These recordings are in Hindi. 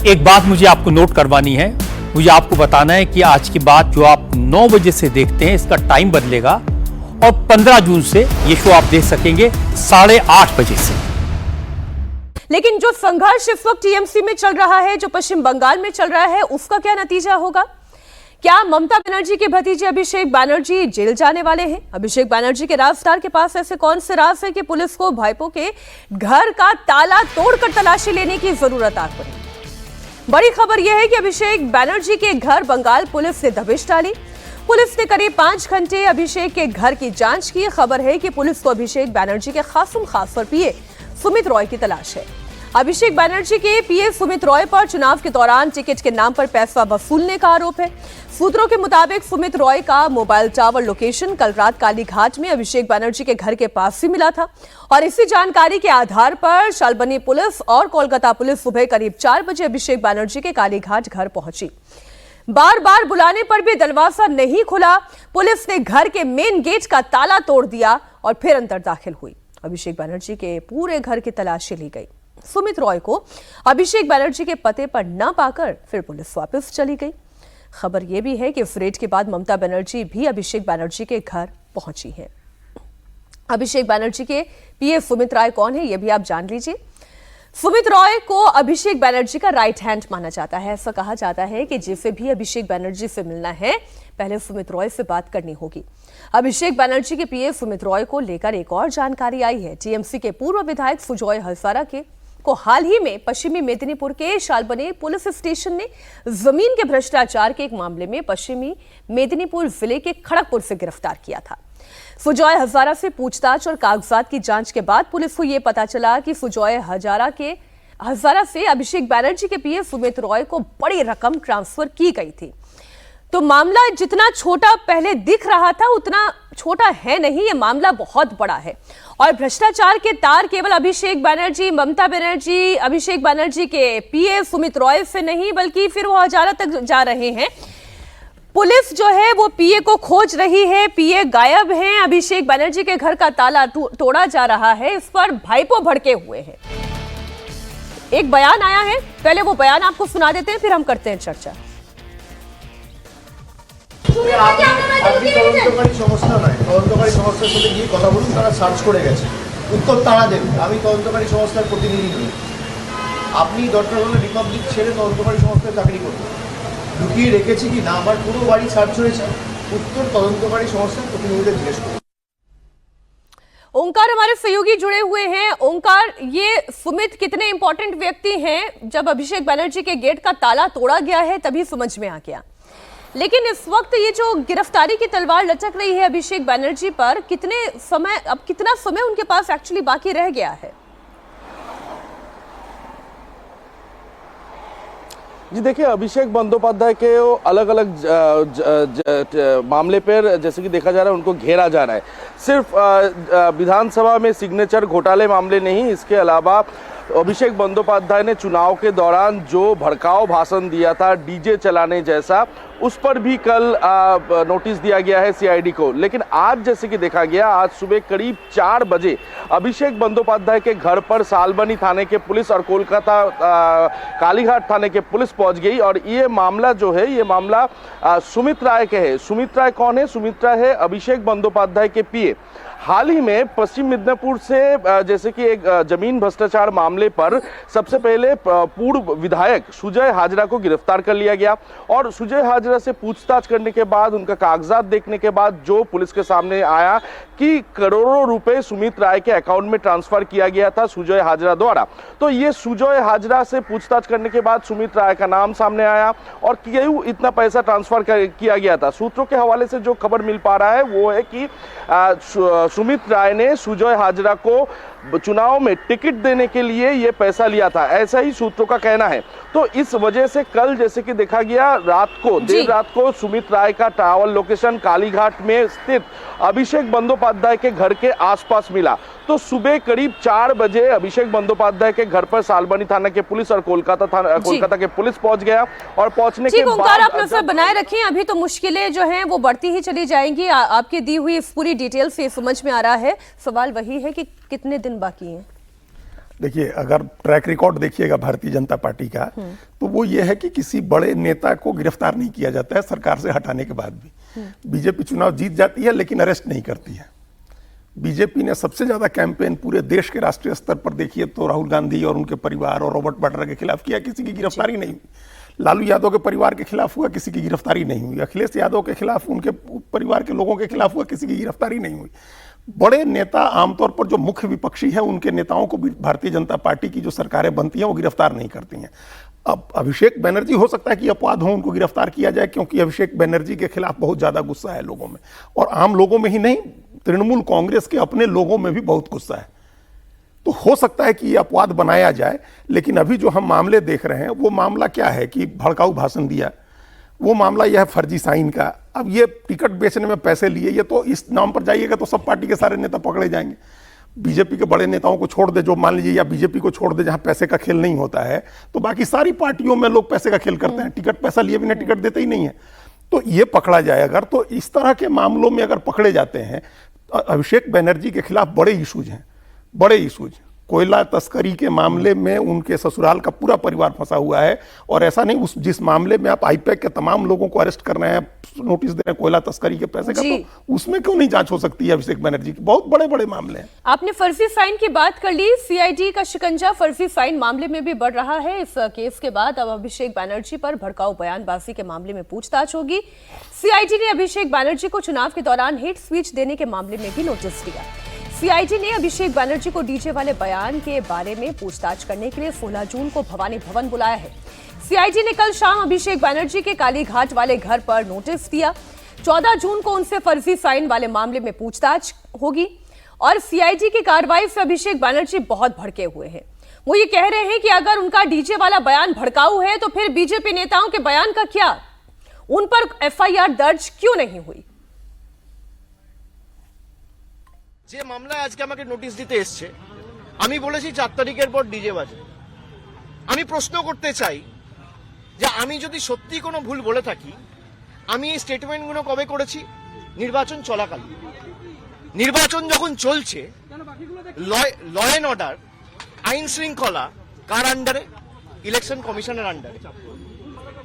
एक बात मुझे आपको नोट करवानी है, मुझे आपको बताना है कि आज की बात जो आप 9 बजे से देखते हैं इसका टाइम बदलेगा और 15 जून से ये शो आप देख सकेंगे 8:30 बजे से। लेकिन जो संघर्ष इस वक्त टीएमसी में चल रहा है, जो पश्चिम बंगाल में चल रहा है, उसका क्या नतीजा होगा? क्या ममता बनर्जी के भतीजे अभिषेक बनर्जी जेल जाने वाले हैं? अभिषेक बनर्जी के राजदार के पास ऐसे कौन से राज है कि पुलिस को भाईपो के घर का ताला तोड़कर तलाशी लेने की जरूरत आ पड़ी? बड़ी खबर यह है कि अभिषेक बनर्जी के घर बंगाल पुलिस ने दबिश डाली। पुलिस ने करीब 5 घंटे अभिषेक के घर की जांच की। खबर है कि पुलिस को अभिषेक बनर्जी के खासम खास और पीए सुमित रॉय की तलाश है। अभिषेक बनर्जी के पीए सुमित रॉय पर चुनाव के दौरान टिकट के नाम पर पैसा वसूलने का आरोप है। सूत्रों के मुताबिक सुमित रॉय का मोबाइल टावर लोकेशन कल रात कालीघाट में अभिषेक बनर्जी के घर के पास ही मिला था और इसी जानकारी के आधार पर शालबनी पुलिस और कोलकाता पुलिस सुबह करीब 4 बजे अभिषेक बनर्जी के कालीघाट घर पहुंची। बार बार बुलाने पर भी दरवाजा नहीं खुला। पुलिस ने घर के मेन गेट का ताला तोड़ दिया और फिर अंदर दाखिल हुई। अभिषेक बनर्जी के पूरे घर की तलाशी ली गई। सुमित रॉय को अभिषेक बनर्जी के पते पर न पाकर फिर पुलिस वापस चली गई। खबर यह भी है कि इस रेड के बाद ममता बनर्जी भी अभिषेक बनर्जी के घर पहुंची है। अभिषेक बनर्जी के पीए सुमित रॉय कौन है, यह भी आप जान लीजिए। सुमित रॉय को अभिषेक बनर्जी का राइट हैंड माना जाता है। ऐसा कहा जाता है कि जिसे भी अभिषेक बनर्जी से मिलना है, पहले सुमित रॉय से बात करनी होगी। अभिषेक बनर्जी के पीए सुमित रॉय को लेकर एक और जानकारी आई है। टीएमसी के पूर्व विधायक सुजॉय हजारा को हाल ही में पश्चिमी मेदिनीपुर के शालबनी पुलिस स्टेशन ने जमीन के भ्रष्टाचार के एक मामले में पश्चिमी मेदिनीपुर जिले के खड़गपुर से गिरफ्तार किया था। सुजॉय हजारा से पूछताछ और कागजात की जांच के बाद पुलिस को यह पता चला कि सुजॉय हजारा से अभिषेक बनर्जी के पीए सुमित रॉय को बड़ी रकम ट्रांसफर की गई थी। तो मामला जितना छोटा पहले दिख रहा था उतना छोटा है नहीं, ये मामला बहुत बड़ा है और भ्रष्टाचार के तार केवल अभिषेक बनर्जी, ममता बनर्जी, अभिषेक बनर्जी के पीए सुमित रॉय से नहीं बल्कि फिर वो हजारा तक जा रहे हैं। पुलिस जो है वो पीए को खोज रही है, पीए गायब हैं, अभिषेक बनर्जी के घर का ताला तोड़ा जा रहा है। इस पर भाईपो भड़के हुए हैं। एक बयान आया है, पहले वो बयान आपको सुना देते हैं, फिर हम करते हैं चर्चा। আপনি তদন্তকারী সংস্থা নয়, তদন্তকারী সংস্থার সাথে গিয়ে কথা বলুন, তারা সার্চ করে গেছে, উত্তর তারা দেবে। আমি তদন্তকারী সংস্থার প্রতিনিধি নই। আপনি দরকার হলে রিপাবলিক ছেড়ে তদন্তকারী সংস্থায় চাকরি করুন। লুকিয়ে রেখেছি কি না আমার পুরো বাড়ি সার্চ হয়েছে, উত্তর তদন্তকারী সংস্থার প্রতিনিধিদের জিজ্ঞেস করুন। ओंकार हमारे सहयोगी जुड़े हुए हैं। ओंकार, ये सुमित कितने इंपॉर्टेंट व्यक्ति हैं? जब अभिषेक बनर्जी के गेट का ताला तोड़ा गया है तभी समझ में आ गया, लेकिन इस वक्त ये जो गिरफ्तारी की तलवार लटक रही है अभिषेक बनर्जी पर, कितना समय उनके पास एक्चुअली बाकी रह गया है? जी देखिए, अभिषेक बंदोपाध्याय के अलग अलग मामले पर जैसे कि देखा जा रहा है उनको घेरा जा रहा है। सिर्फ विधानसभा में सिग्नेचर घोटाले मामले नहीं, इसके अलावा अभिषेक बंदोपाध्याय ने चुनाव के दौरान जो भड़काऊ भाषण दिया था डीजे चलाने जैसा, उस पर भी कल नोटिस दिया गया है सीआईडी को। लेकिन आज जैसे कि देखा गया, आज सुबह करीब 4 बजे अभिषेक बंदोपाध्याय के घर पर शालबनी थाने के पुलिस और कोलकाता कालीघाट थाने के पुलिस पहुंच गई और ये मामला जो है, ये मामला सुमित राय के है। सुमित राय कौन है? सुमित राय है अभिषेक बंदोपाध्याय के पीए। हाल ही में पश्चिम मिदनापुर से जैसे कि एक जमीन भ्रष्टाचार मामले पर सबसे पहले पूर्व विधायक सुजॉय हाजरा को गिरफ्तार कर लिया गया और सुजॉय हाजरा से पूछताछ करने के बाद, उनका कागजात देखने के बाद जो पुलिस के सामने आया कि करोड़ों रुपए सुमित राय के अकाउंट में ट्रांसफर किया गया था सुजॉय हाजरा द्वारा। तो ये सुजॉय हाजरा से पूछताछ करने के बाद सुमित राय का नाम सामने आया और क्यों इतना पैसा ट्रांसफर किया गया था। सूत्रों के हवाले से जो खबर मिल पा रहा है वो है कि सुमित राय ने सुजॉय हाजरा को चुनाव में टिकट देने के लिए ये पैसा लिया था, ऐसा ही सूत्रों का कहना है। तो इस वजह से कल जैसे कि देखा गया, देर रात को सुमित राय का टावर लोकेशन कालीघाट में स्थित अभिषेक बंदोपाध्याय के घर के आसपास मिला। तो सुबह करीब 4 बजे अभिषेक बंदोपाध्याय के घर पर शालबनी थाना के पुलिस और कोलकाता के पुलिस पहुंच गया और पहुंचने के बाद आप नजर बनाए रखें। अभी तो मुश्किलें जो हैं वो बढ़ती ही चली जाएंगी। आपकी दी हुई पूरी डिटेल से समझ में आ रहा है, सवाल वही है कि कितने दिन बाकी हैं? देखिए, अगर ट्रैक रिकॉर्ड देखिएगा भारतीय जनता पार्टी का, तो वो ये है कि किसी बड़े नेता को गिरफ्तार नहीं किया जाता है सरकार से हटाने के बाद भी। बीजेपी चुनाव जीत जाती है लेकिन अरेस्ट नहीं करती है। बीजेपी ने सबसे ज्यादा कैंपेन पूरे देश के राष्ट्रीय स्तर पर देखिए तो राहुल गांधी और उनके परिवार और रॉबर्ट वाड्रा के खिलाफ किया, किसी की गिरफ्तारी नहीं हुई। लालू यादव के परिवार के खिलाफ हुआ, किसी की गिरफ्तारी नहीं हुई। अखिलेश यादव के खिलाफ, उनके परिवार के लोगों के खिलाफ हुआ, किसी की गिरफ्तारी नहीं हुई। बड़े नेता आमतौर पर जो मुख्य विपक्षी है उनके नेताओं को भी भारतीय जनता पार्टी की जो सरकारें बनती हैं वो गिरफ्तार नहीं करती हैं। अब अभिषेक बनर्जी हो सकता है कि अपवाद हो, उनको गिरफ्तार किया जाए, क्योंकि अभिषेक बनर्जी के खिलाफ बहुत ज्यादा गुस्सा है लोगों में, और आम लोगों में ही नहीं, तृणमूल कांग्रेस के अपने लोगों में भी बहुत गुस्सा है। तो हो सकता है कि ये अपवाद बनाया जाए, लेकिन अभी जो हम मामले देख रहे हैं वो मामला क्या है कि भड़काऊ भाषण दिया, वो मामला यह है फर्जी साइन का। अब ये टिकट बेचने में पैसे लिए, ये तो इस नाम पर जाइएगा तो सब पार्टी के सारे नेता पकड़े जाएंगे। बीजेपी के बड़े नेताओं को छोड़ दे, जो मान लीजिए, या बीजेपी को छोड़ दे जहां पैसे का खेल नहीं होता है, तो बाकी सारी पार्टियों में लोग पैसे का खेल करते हैं, टिकट पैसा लिए बिना टिकट देते ही नहीं है। तो ये पकड़ा जाए अगर, तो इस तरह के मामलों में अगर पकड़े जाते हैं, अभिषेक बनर्जी के खिलाफ बड़े इशूज हैं, बड़े इशूज। कोयला तस्करी के मामले में उनके ससुराल का पूरा परिवार फंसा हुआ है, और ऐसा नहीं, उस जिस मामले में आप आईपैक के तमाम लोगों को अरेस्ट कर रहे हैं, नोटिस दे रहे हैं कोयला तस्करी के पैसे का, तो उसमें क्यों नहीं जांच हो सकती है अभिषेक बनर्जी की? बहुत बड़े बड़े मामले हैं। आपने फर्जी फाइन की बात कर ली, सीआईडी का शिकंजा फर्जी फाइन मामले में भी बढ़ रहा है। इस केस के बाद अब अभिषेक बनर्जी पर भड़काऊ बयानबाजी के मामले में पूछताछ होगी। सीआईडी ने अभिषेक बनर्जी को चुनाव के दौरान हेट स्पीच देने के मामले में भी नोटिस दिया। सीआईडी ने अभिषेक बनर्जी को डीजे वाले बयान के बारे में पूछताछ करने के लिए 16 जून को भवानी भवन बुलाया है। सीआईडी ने कल शाम अभिषेक बनर्जी के कालीघाट वाले घर पर नोटिस दिया। 14 जून को उनसे फर्जी फाइन वाले मामले में पूछताछ होगी, और सीआईडी की कार्रवाई से अभिषेक बनर्जी बहुत भड़के हुए हैं। वो ये कह रहे हैं कि अगर उनका डीजे वाला बयान भड़काऊ है तो फिर बीजेपी नेताओं के बयान का क्या, उन पर एफआईआर दर्ज क्यों नहीं हुई? যে মামলায় আজকে আমাকে নোটিশ দিতে এসছে, আমি বলেছি 4 তারিখের পর ডিজে বাজে। আমি প্রশ্ন করতে চাই যে আমি যদি সত্যি কোনো ভুল বলে থাকি, আমি এই স্টেটমেন্টগুলো কবে করেছি? নির্বাচন চলাকালীন। নির্বাচন যখন চলছে, ল অ্যান্ড অর্ডার, আইন শৃঙ্খলা কার আন্ডারে? ইলেকশন কমিশনের আন্ডারে।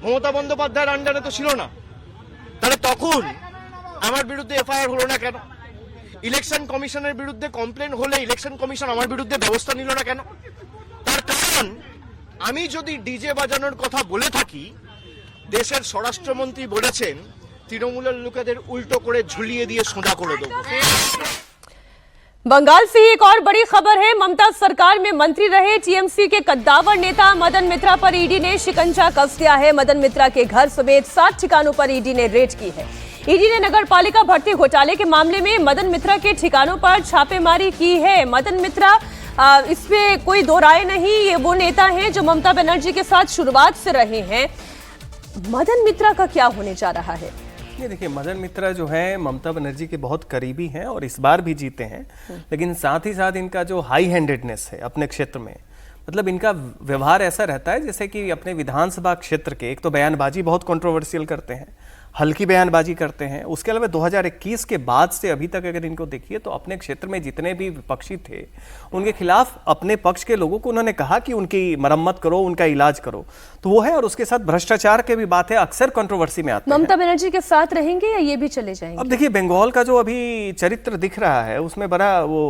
মমতা বন্দ্যোপাধ্যায়ের আন্ডারে তো ছিল না, তাহলে তখন আমার বিরুদ্ধে এফআইআর হলো না কেন? ইলেকশন কমিশনের বিরুদ্ধে কমপ্লেন হলে ইলেকশন কমিশন আমার বিরুদ্ধে ব্যবস্থা নিল না কেন? তার কারণ, আমি যদি ডিজে বাজানোর কথা বলে থাকি, দেশের স্বরাষ্ট্রমন্ত্রী বলেছেন তৃণমূলের লোকেদের উল্টো করে ঝুলিয়ে দিয়ে সোজা করে দেবো। बंगाल से ही एक और बड़ी खबर है। ममता सरकार में मंत्री रहे टीएमसी के कद्दावर नेता मदन मित्रा पर ईडी ने शिकंजा कस दिया है। मदन मित्रा के घर समेत 7 ठिकानों पर ईडी ने रेड की है। ईडी ने नगर पालिका भर्ती घोटाले के मामले में मदन मित्रा के ठिकानों पर छापेमारी की है। मदन मित्रा, इसमें कोई दो राय नहीं, ये वो नेता हैं जो ममता बनर्जी के साथ शुरुआत से रहे हैं। मदन मित्रा का क्या होने जा रहा है? ये देखिए, मदन मित्रा जो है ममता बनर्जी के बहुत करीबी हैं और इस बार भी जीते हैं, लेकिन साथ ही साथ इनका जो हाई हैंडेडनेस है अपने क्षेत्र में, मतलब इनका व्यवहार ऐसा रहता है जैसे कि अपने विधानसभा क्षेत्र के, एक तो बयानबाजी बहुत कंट्रोवर्शियल करते हैं, हल्की बयानबाजी करते हैं। उसके अलावा 2021 के बाद से अभी तक अगर इनको देखिए तो अपने क्षेत्र में जितने भी विपक्षी थे उनके खिलाफ अपने पक्ष के लोगों को उन्होंने कहा कि उनकी मरम्मत करो, उनका इलाज करो, तो वो है। और उसके साथ भ्रष्टाचार के भी बात है, अक्सर कंट्रोवर्सी में आते हैं। ममता बनर्जी के साथ रहेंगे या ये भी चले जाएंगे? अब देखिए, बंगाल का जो अभी चरित्र दिख रहा है उसमें बड़ा वो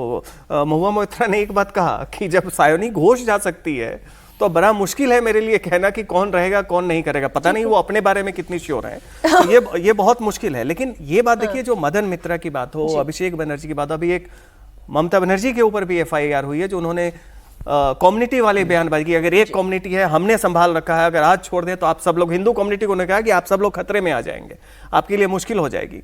महुआ मोइत्रा ने एक बात कहा कि जब सायोनी घोष जा सकती है तो बड़ा मुश्किल है मेरे लिए कहना कि कौन रहेगा कौन नहीं करेगा। पता नहीं वो अपने बारे में कितनी श्योर है, तो ये बहुत मुश्किल है। लेकिन ये बात देखिए, जो मदन मित्रा की बात हो, अभिषेक बनर्जी की बात, अभी एक ममता बनर्जी के ऊपर भी एफआईआर हुई है जो उन्होंने कम्युनिटी वाले बयानबाजी की। अगर एक कम्युनिटी है हमने संभाल रखा है, अगर आज छोड़ दे तो आप सब लोग, हिंदू कम्युनिटी को उन्होंने कहा कि आप सब लोग खतरे में आ जाएंगे, आपके लिए मुश्किल हो जाएगी।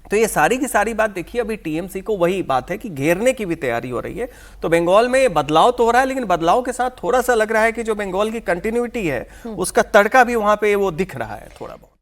तो ये सारी की सारी बात देखिए, अभी टीएमसी को वही बात है कि घेरने की भी तैयारी हो रही है। तो बंगाल में बदलाव तो हो रहा है, लेकिन बदलाव के साथ थोड़ा सा लग रहा है कि जो बंगाल की कंटिन्यूटी है उसका तड़का भी वहां पे वो दिख रहा है थोड़ा बहुत।